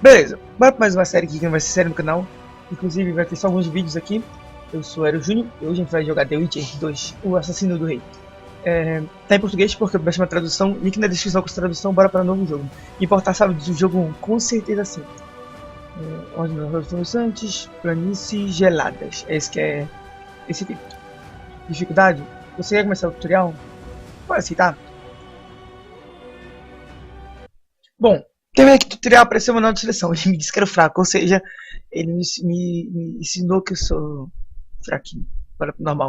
Beleza, bora pra mais uma série aqui que não vai ser série no canal. Inclusive vai ter só alguns vídeos aqui. Eu sou Aero Júnior e hoje a gente vai jogar The Witcher 2, o Assassino do Rei. Tá em português porque eu baixei uma tradução, link na descrição com essa tradução, bora para o novo jogo. Importar sabe do jogo 1, com certeza sim. Ordem das traduções, planícies geladas, é esse que é esse aqui. Dificuldade, você quer começar o tutorial? Pode aceitar. Bom, terminei aqui o tutorial, apareceu uma nota de seleção, ele me disse que era fraco, ou seja, ele me ensinou que eu sou fraquinho, para normal.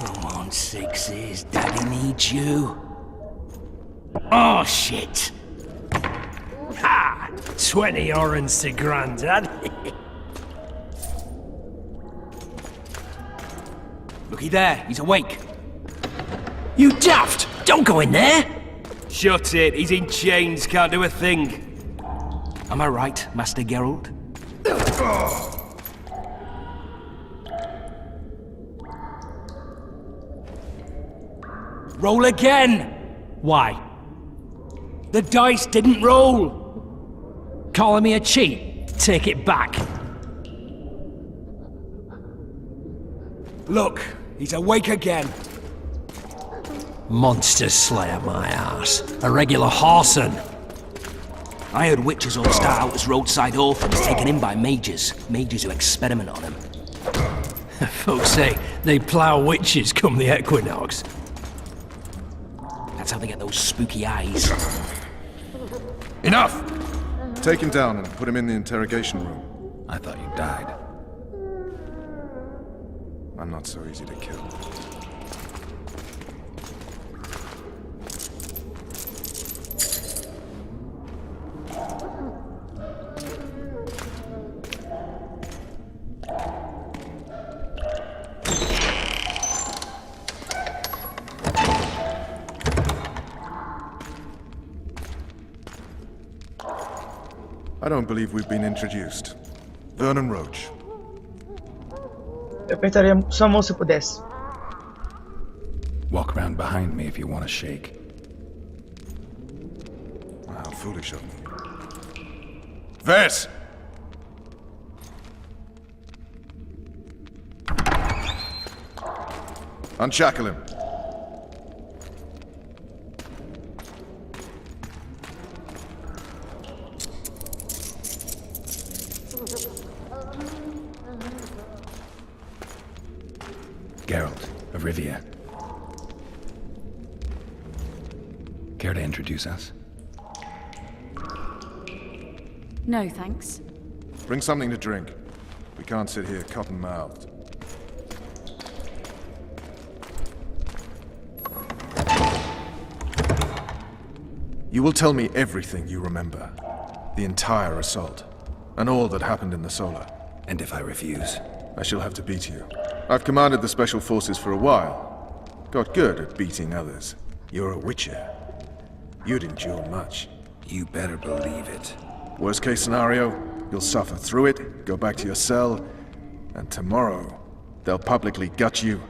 Come on, Sixes. Daddy needs you. Oh, shit. Ha! 20 orange to Grandad. Looky there, he's awake. You daft! Don't go in there! Shut it, he's in chains, can't do a thing. Am I right, Master Geralt? Roll again! Why? The dice didn't roll! Calling me a cheat? Take it back. Look, he's awake again. Monster Slayer, my ass. A regular whoreson. I heard witches all start out as roadside orphans taken in by mages. Mages who experiment on them. Folks say they plough witches come the equinox. That's how they get those spooky eyes. Enough! Take him down and put him in the interrogation room. I thought you died. I'm not so easy to kill. I don't believe we've been introduced. Vernon Roach. Eu apertaria sua mão se eu pudesse. Walk around behind me if you want to shake. How foolish of me. Vess! Unshackle him. Geralt of Rivia. Care to introduce us? No, thanks. Bring something to drink. We can't sit here cotton-mouthed. You will tell me everything you remember. The entire assault. And all that happened in the Solar. And if I refuse? I shall have to beat you. I've commanded the Special Forces for a while. Got good at beating others. You're a Witcher. You'd endure much. You better believe it. Worst case scenario, you'll suffer through it, go back to your cell, and tomorrow, they'll publicly gut you,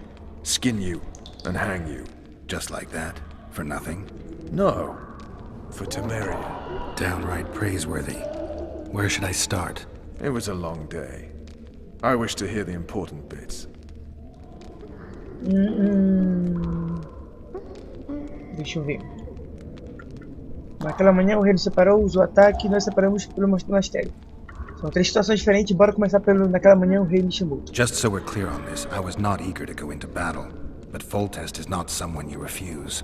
skin you, and hang you. Just like that? For nothing? No. For Temeria. Downright praiseworthy. Where should I start? It was a long day. I wish to hear the important bits. Deixa eu ver. Naquela manhã o rei nos separou, usou o ataque e nós separamos pelo monastério. São 3 situações diferentes, bora começar pelo naquela manhã o rei me chamou. Just so we're clear on this, I was not eager to go into battle, but Foltest is not someone you refuse.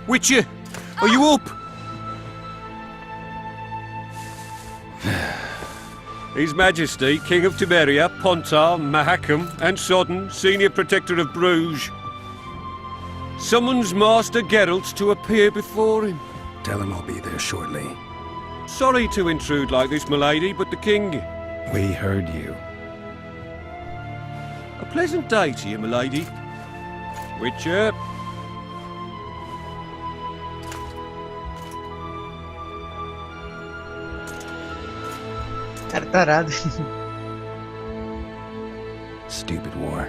Witcher, are you up? His Majesty, King of Temeria, Pontar, Mahakam, and Sodden, Senior Protector of Bruges, summons Master Geralt to appear before him. Tell him I'll be there shortly. Sorry to intrude like this, milady, but the King... We heard you. A pleasant day to you, milady. Witcher. Cara tarado. Stupid war.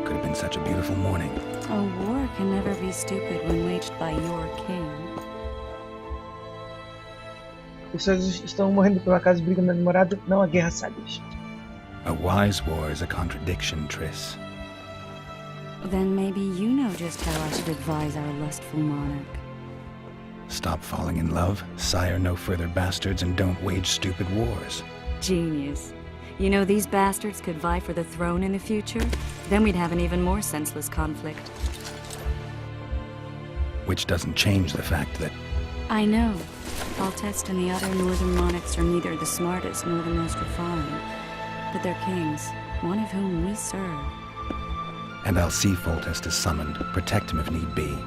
Could have been such a beautiful morning. A war can never be stupid when waged by your king. Pessoas estão morrendo por acaso brigando na namorada, não a guerra sábias. A wise war is a contradiction, Triss. Then maybe you know just how I should advise our lustful monarch. Stop falling in love, sire no further bastards, and don't wage stupid wars. Genius. You know, these bastards could vie for the throne in the future? Then we'd have an even more senseless conflict. Which doesn't change the fact that... I know. Foltest and the other northern monarchs are neither the smartest nor the most refined. But they're kings, one of whom we serve. And I'll see Foltest is summoned, protect him if need be.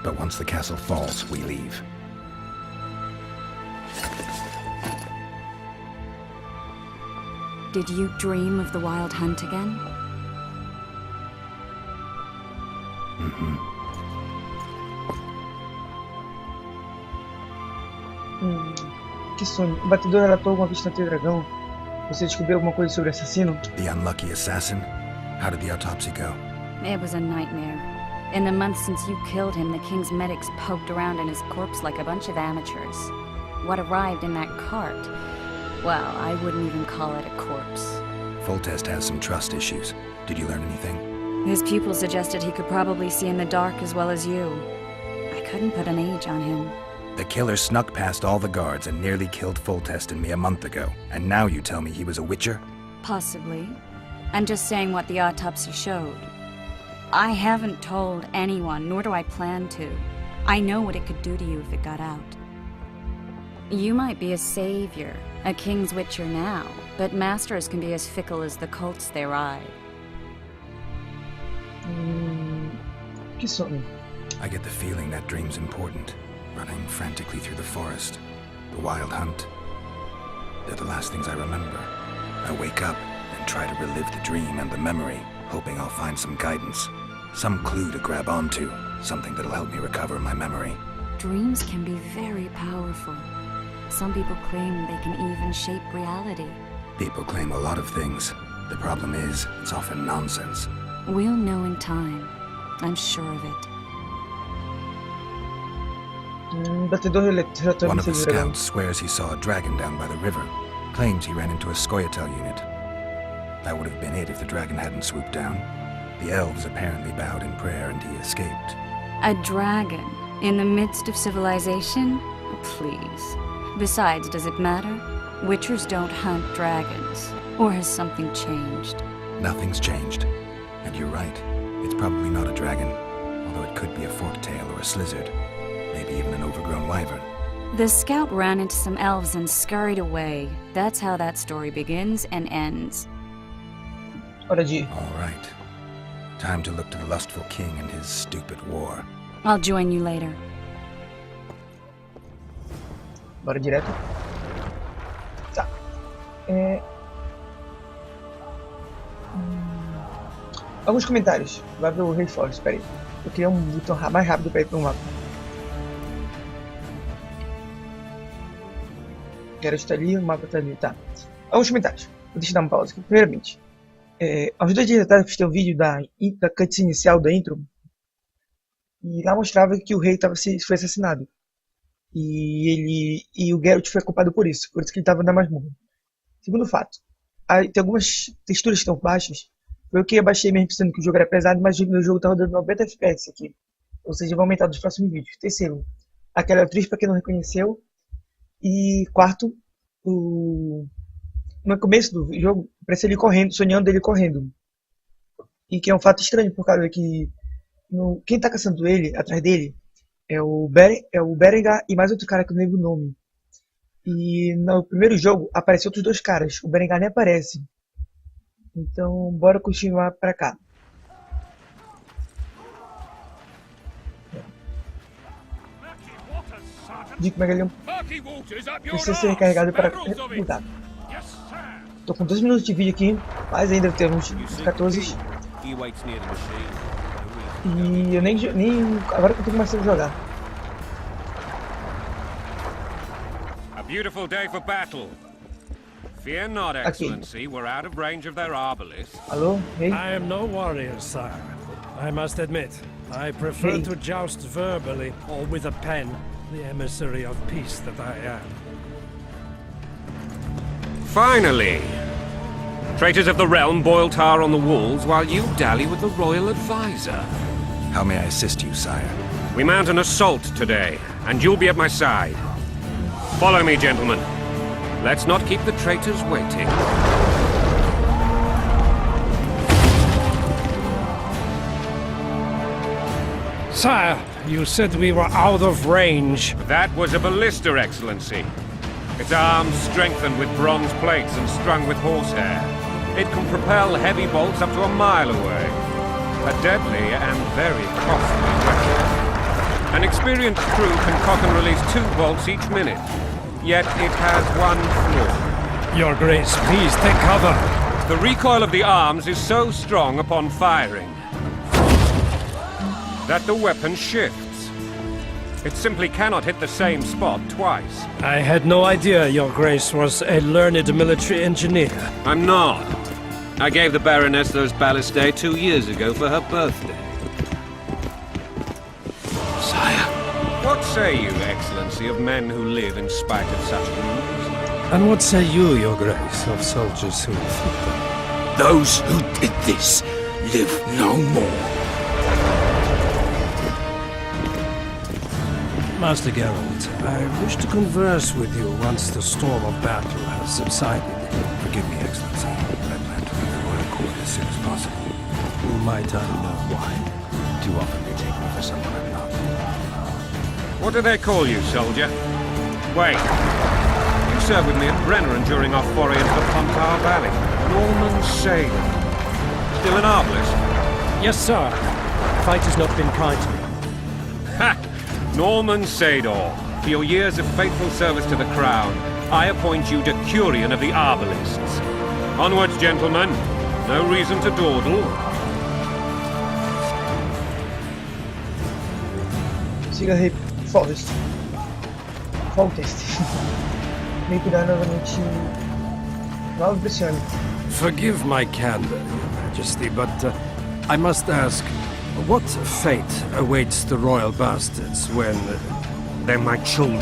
But once the castle falls, we leave. Did you dream of the wild hunt again? Que sonho. O batedor relatou alguma vez no dragão. Você descobriu alguma coisa sobre o assassino? The unlucky assassin? How did the autopsy go? It was a nightmare. In the months since you killed him, the king's medics poked around in his corpse like a bunch of amateurs. What arrived in that cart? Well, I wouldn't even call it a corpse. Foltest has some trust issues. Did you learn anything? His pupil suggested he could probably see in the dark as well as you. I couldn't put an age on him. The killer snuck past all the guards and nearly killed Foltest and me a month ago. And now you tell me he was a witcher? Possibly. I'm just saying what the autopsy showed. I haven't told anyone, nor do I plan to. I know what it could do to you if it got out. You might be a savior, a king's witcher now, but masters can be as fickle as the colts they ride. Que sono? I get the feeling that dream's important. Running frantically through the forest. The wild hunt. They're the last things I remember. I wake up and try to relive the dream and the memory, hoping I'll find some guidance. Some clue to grab onto. Something that'll help me recover my memory. Dreams can be very powerful. Some people claim they can even shape reality. People claim a lot of things. The problem is, it's often nonsense. We'll know in time. I'm sure of it. Batedor relatório One of the seguro. scouts swears he saw a dragon down by the river. Claims he ran into a Scoia'tael unit. That would have been it if the dragon hadn't swooped down. The elves apparently bowed in prayer and he escaped. A dragon in the midst of civilization? Please. Besides, does it matter? Witchers don't hunt dragons. Or has something changed? Nothing's changed. And you're right. It's probably not a dragon. Although it could be a forktail or a slizzard. Maybe even an overgrown wyvern. The scout ran into some elves and scurried away. That's how that story begins and ends. Hora de ir. All right. Time to look to the lustful king and his stupid war. I'll join you later. Bora direto. Tá. Alguns comentários. Vai ver o Rei Forest, espera aí. Eu queria um botão mais rápido para ir para um mapa. Quero estar ali, o mapa está ali, tá. Alguns comentários. Deixa eu dar uma pausa aqui. Primeiramente, há uns 2 dias atrás eu fiz um vídeo da cutscene inicial da intro. E lá mostrava que o rei foi assassinado. E o Geralt foi culpado por isso que ele estava na masmorra. Segundo fato, tem algumas texturas que estão baixas. Foi o que eu baixei mesmo pensando que o jogo era pesado, mas o meu jogo está rodando 90 FPS aqui. Ou seja, vai aumentar nos próximos vídeos. Terceiro, aquela atriz para quem não reconheceu. E quarto, no começo do jogo, parece ele correndo, sonhando ele correndo. E que é um fato estranho, por causa que quem está caçando ele, atrás dele, é o Berengar e mais outro cara que eu não lembro o nome. E no primeiro jogo apareceu outros 2 caras, o Berengar nem aparece. Então bora continuar pra cá. De como é que ele precisa ser recarregado para mudar. Tô com 2 minutos de vídeo aqui, mas ainda deve ter uns 14. E eu nem agora que eu tô começando a jogar. A beautiful day for battle. Fear not, Excellency. We're out of range of their arbalists. Alô, rei? I am no warrior, sire. I must admit, I prefer Hey. to joust verbally or with a pen, the emissary of peace that I am. Finally! Traitors of the realm boil tar on the walls while you dally with the royal advisor. How may I assist you, sire? We mount an assault today, and you'll be at my side. Follow me, gentlemen. Let's not keep the traitors waiting. Sire, you said we were out of range. That was a ballista, Excellency. Its arms strengthened with bronze plates and strung with horsehair. It can propel heavy bolts up to a mile away. A deadly and very costly weapon. An experienced crew can cock and release 2 bolts each minute. Yet it has one flaw. Your Grace, please take cover. The recoil of the arms is so strong upon firing that the weapon shifts. It simply cannot hit the same spot twice. I had no idea Your Grace was a learned military engineer. I'm not. I gave the Baroness those ballistae 2 years ago for her birthday. Sire. What say you, Excellency, of men who live in spite of such rules? And what say you, Your Grace, of soldiers who defeat them? Those who did this live no more. Master Geralt, I wish to converse with you once the storm of battle has subsided. Forgive me, Excellency. I plan to leave the royal court as soon as possible. Might I know why? Too often they take me for someone I'm not. What do they call you, soldier? Wait. You served with me at Brenner during our foray into the Pontar Valley. Norman Sagan. Still an arbalist? Yes, sir. Fate has not been kind to me. Ha! Norman Sador, for your years of faithful service to the Crown, I appoint you Decurion of the Arbalists. Onwards, gentlemen. No reason to dawdle. Siga rei Forest. Meio que dá novamente. Nova impressione. Forgive my candor, Your Majesty, but I must ask, what fate awaits the royal bastards when... They're my children.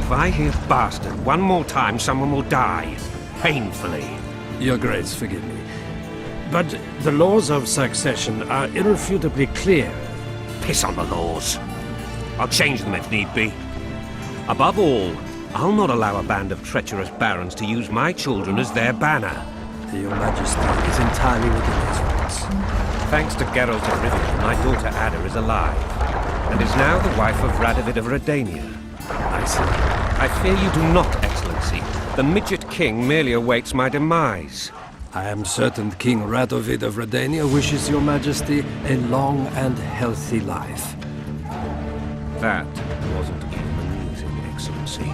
If I hear bastard one more time, someone will die. Painfully. Your Grace, forgive me. But the laws of succession are irrefutably clear. Piss on the laws. I'll change them if need be. Above all, I'll not allow a band of treacherous barons to use my children as their banner. Your Majesty is entirely within his rights. Thanks to Geralt of Rivia, my daughter Ada is alive, and is now the wife of Radovid of Redania. I see. I fear you do not, Excellency. The midget king merely awaits my demise. I am certain King Radovid of Redania wishes Your Majesty a long and healthy life. That wasn't even amusing, Excellency.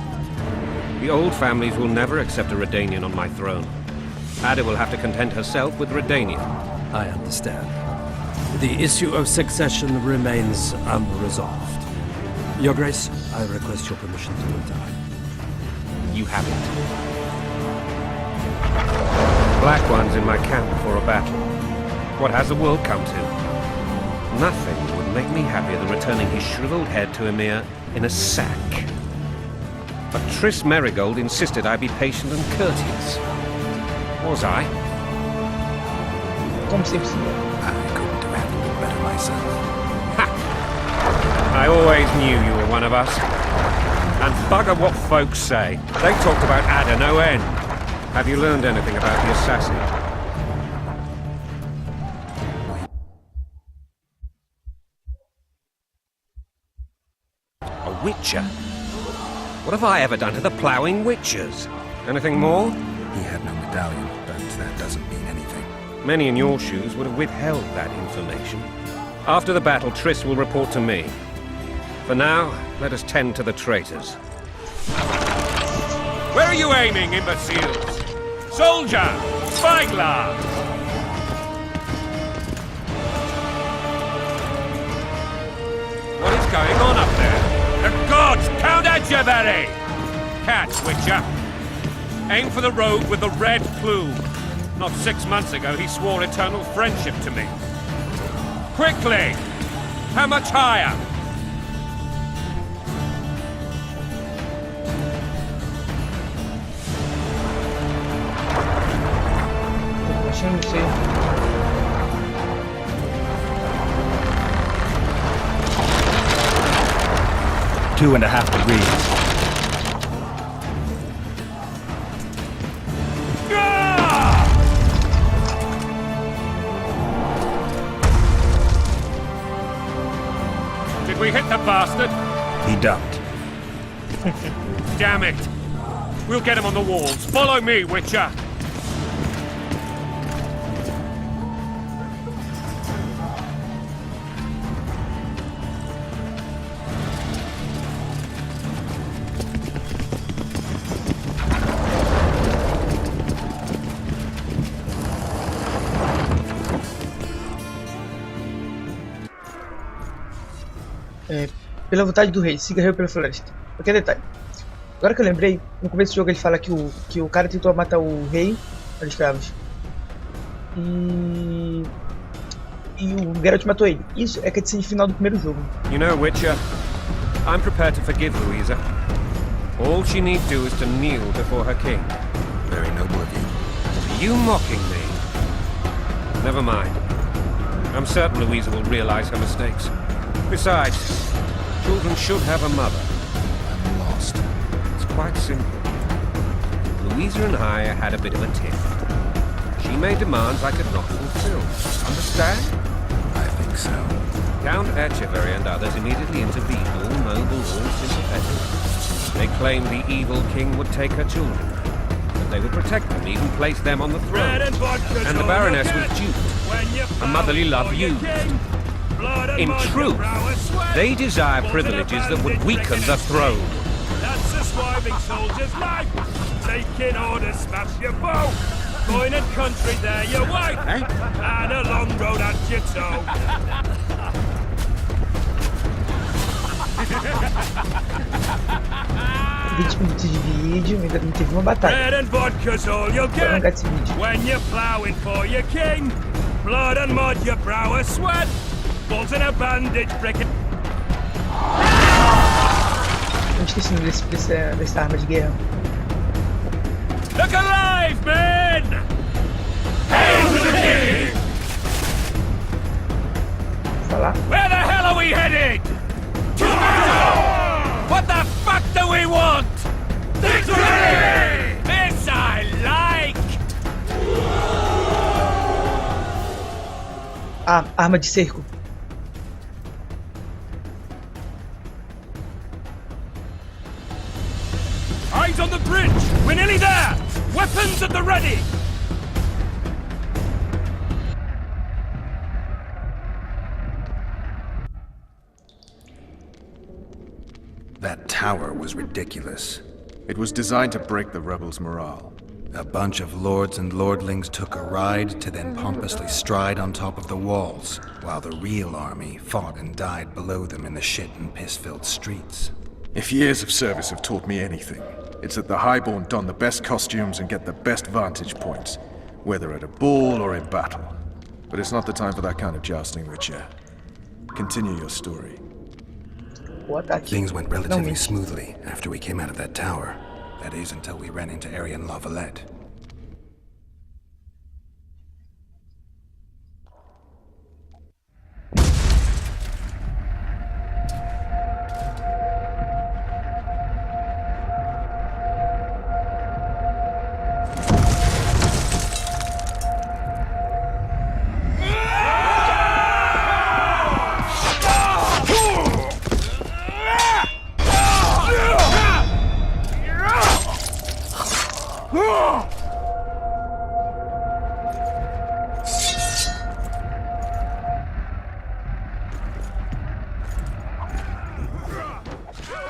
The old families will never accept a Redanian on my throne. Ada will have to content herself with Redania. I understand. The issue of succession remains unresolved. Your Grace, I request your permission to retire. You have it. Black One's in my camp before a battle. What has the world come to? Nothing would make me happier than returning his shriveled head to Emir in a sack. But Triss Merigold insisted I be patient and courteous. Was I? Como sempre. I couldn't have handled it better myself. I always knew you were one of us. And bugger what folks say. They talked about Ada no end. Have you learned anything about the assassin? A witcher? What have I ever done to the ploughing witchers? Anything more? He had no medallion, but that doesn't mean anything. Many in your shoes would have withheld that information. After the battle, Triss will report to me. For now, let us tend to the traitors. Where are you aiming, imbeciles? Soldier! Spyglass! What is going on up there? The gods! Count Adjavari! Catch, Witcher! Aim for the rogue with the red plume. Not 6 months ago, he swore eternal friendship to me. Quickly! How much higher? Não sei. 2.5 degrees. Did we hit the bastard? He ducked. Damn it! We'll get him on the walls. Follow me, Witcher! Pela vontade do rei, siga rei pela floresta. Qualquer detalhe. Agora que eu lembrei, no começo do jogo ele fala que o cara tentou matar o rei, os escravos. E o Geralt matou ele. Isso é a cutscene final do primeiro jogo. You know, Witcher, I'm prepared to forgive Louisa. All she need do is to kneel before her king. Very noble of you. Are you mocking me? Never mind. I'm certain Louisa will realize her mistakes. Besides, children should have a mother. I'm lost. It's quite simple. Louisa and I had a bit of a tiff. She made demands I could not fulfill. Understand? I think so. Count Etcheverry and others immediately intervened, all noble, all sympathetic. They claimed the evil king would take her children, that they would protect them, even place them on the throne. And the Baroness was duped, her motherly love used. In truth, they desire privileges that would weaken the throne. That's a swiving soldier's life. Taking orders, smash your bow. Going and country, there you wait. And a long road at your toe. Minutos de vídeo, ainda não teve uma batalha. Bread and vodka's all you'll Vou alongar get esse vídeo. when you're ploughing for your king. Blood and mud, your brow a sweat. Balls in a bandage, breaking. Eu esqueci dessa arma de guerra. Look alive, men! Hail to the king! Falar. Where the hell are we headed? To battle! What the fuck do we want? Victory! This I like! Ah, arma de cerco. Eyes on the bridge! We're nearly there! Weapons at the ready! That tower was ridiculous. It was designed to break the rebels' morale. A bunch of lords and lordlings took a ride to then pompously stride on top of the walls, while the real army fought and died below them in the shit and piss-filled streets. If years of service have taught me anything, it's that the highborn don the best costumes and get the best vantage points, whether at a ball or in battle. But it's not the time for that kind of jousting, Witcher. Continue your story. O ataque. Things went relatively Finalmente. smoothly after we came out of that tower. That is, until we ran into Arian Lavalette.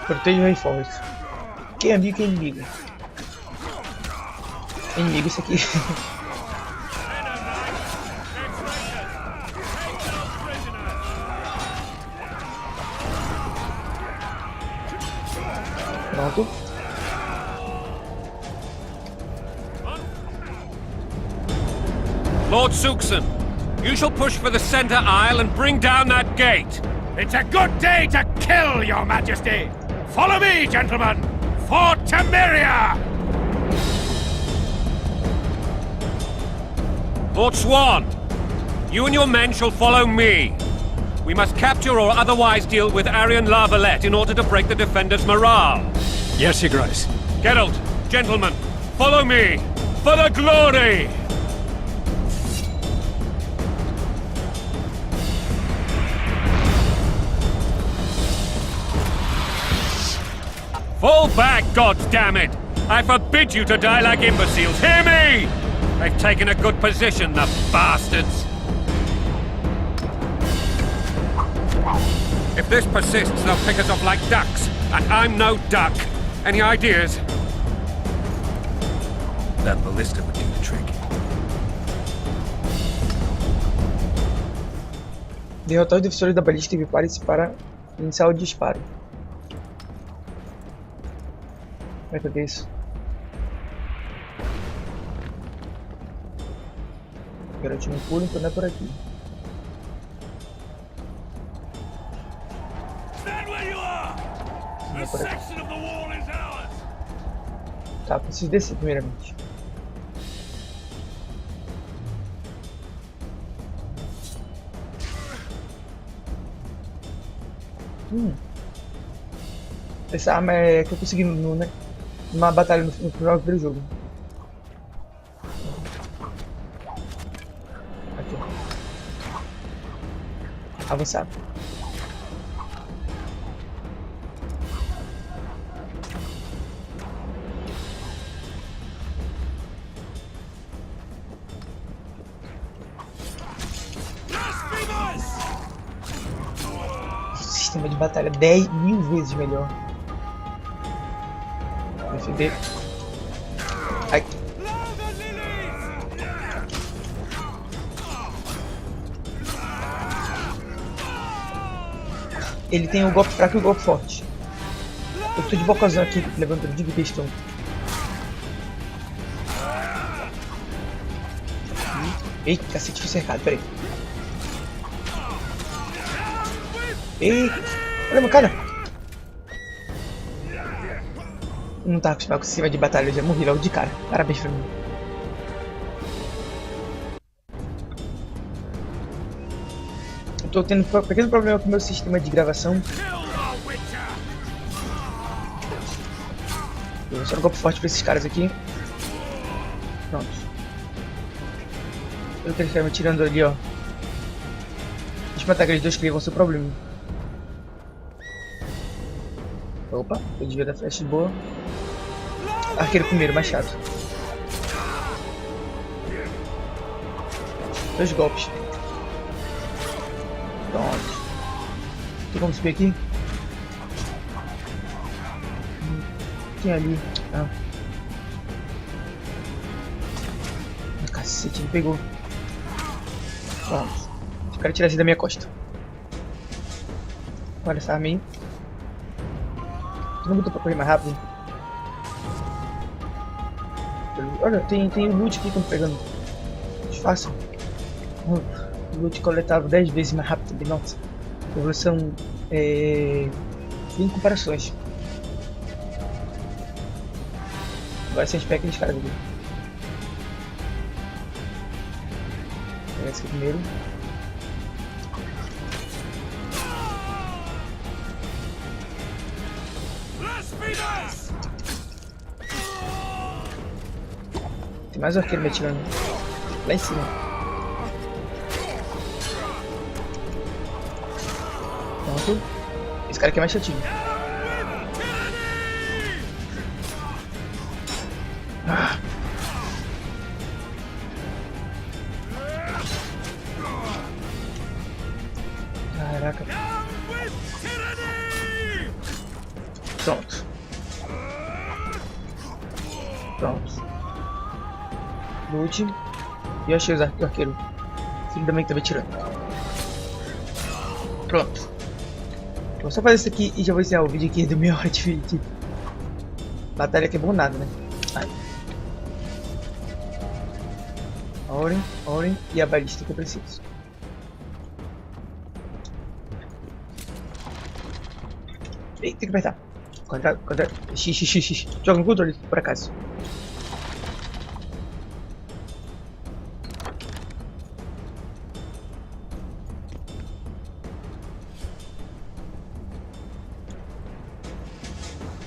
Proteja o reforço. Quem é amigo, quem é inimigo? Inimigo isso aqui. Pronto. Lord Suxon, you shall push for the center aisle and bring down that gate. It's a good day to kill, your majesty! Follow me, gentlemen! For Temeria! Lord Swan, you and your men shall follow me. We must capture or otherwise deal with Arian Lavalette in order to break the defenders' morale. Yes, Your Grace. Geralt, gentlemen, follow me! For the glory! Fall back, goddammit! I forbid you to die like imbeciles. Hear me! They've taken a good position, the bastards. If this persists, they'll pick us off like ducks, and I'm no duck. Any ideas? That ballista would do the trick. Derrotar os defensores da balística e prepare-se para iniciar o disparo. Como é que eu dei isso? Garotinho pula, então não é por aqui. Stand where you are! Não é The por aqui. section of the wall is ours! Tá, preciso descer primeiramente. Essa arma é que eu consegui numa batalha no final do jogo. Aqui. Avançar. Sistema de batalha 10.000 vezes melhor. Defender. Ai. Ele tem o golpe fraco e o golpe forte. Eu tô de bocazão aqui, levantando de questão. Eita, cacete, fui cercado, peraí. Eita, olha meu cara. Não tava acostumado com esse sistema de batalha, eu já morri logo de cara. Parabéns pra mim. Eu tô tendo um pequeno problema com o meu sistema de gravação. Eu vou só um golpe forte pra esses caras aqui. Pronto. Eu quero ficar me tirando ali, ó. Deixa eu matar aqueles dois que vão ser o problema. Opa, eu devia dar flash boa. Arqueiro primeiro, mais chato. 2 golpes. Pronto. Tem como subir aqui? Tem ali. Ah. Cacete, ele pegou. Pronto. Eu quero tirar assim da minha costa. Olha essa arma aí. Não botou pra correr mais rápido. Olha, tem o loot aqui que eu tô pegando. Fácil. O loot coletável 10 vezes mais rápido. Nossa. Evolução sem comparações. Agora você pega aqueles caras ali. Pega esse aqui primeiro. Tem mais um arqueiro me atirando. Lá em cima. Pronto. Esse cara aqui é mais chatinho. Ah. Caraca. Pronto. Pronto. Loot. E eu achei o arqueiro. Filho da mãe que tava tirando. Pronto. Vou só fazer isso aqui e já vou encerrar o vídeo aqui do meu hora de batalha que é bom nada, né? Ai. Oren e a balista que eu preciso. Ei, tem que apertar. Quadrado. X. Joga no controle, por acaso.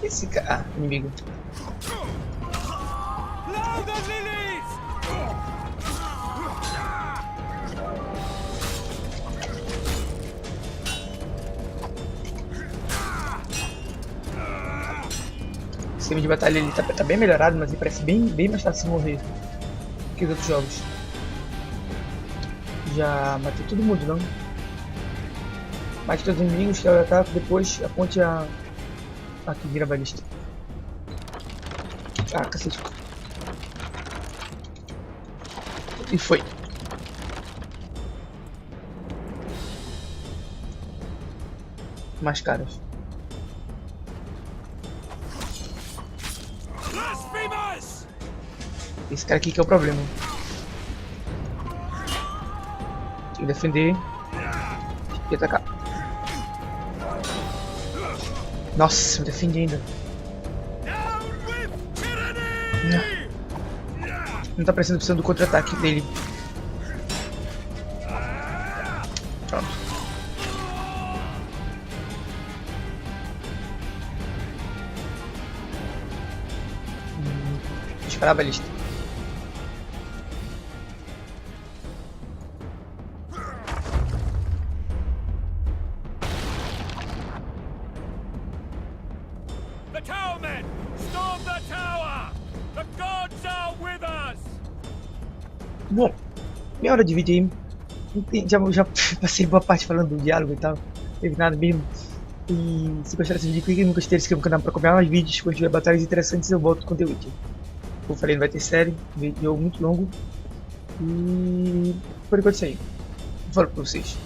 Esse cara. Ah, inimigo. O sistema de batalha ele tá bem melhorado, mas ele parece bem mais fácil de morrer que os outros jogos. Já matei todo mundo, não? Mate todos os inimigos, que eu ataco, depois aponte a... Aqui, vira a balista. Ah, cacete. E foi. Mais caras. Esse cara aqui que é o problema. Tem que defender. E atacar. Nossa, eu defendi ainda. Não tá prestando atenção do contra-ataque dele. Pronto. Parar a balista. The tower men! Storm the tower! The gods are with us! Bom, minha hora de vídeo aí. Já passei boa parte falando do diálogo e tal. Não teve nada mesmo. E se gostar desse vídeo, clique no gostei, se inscreva no canal para acompanhar mais vídeos. Quando tiver batalhas interessantes, eu volto com The Witcher. Como eu falei, não vai ter série, vídeo muito longo. E por enquanto é isso aí. Falo pra vocês.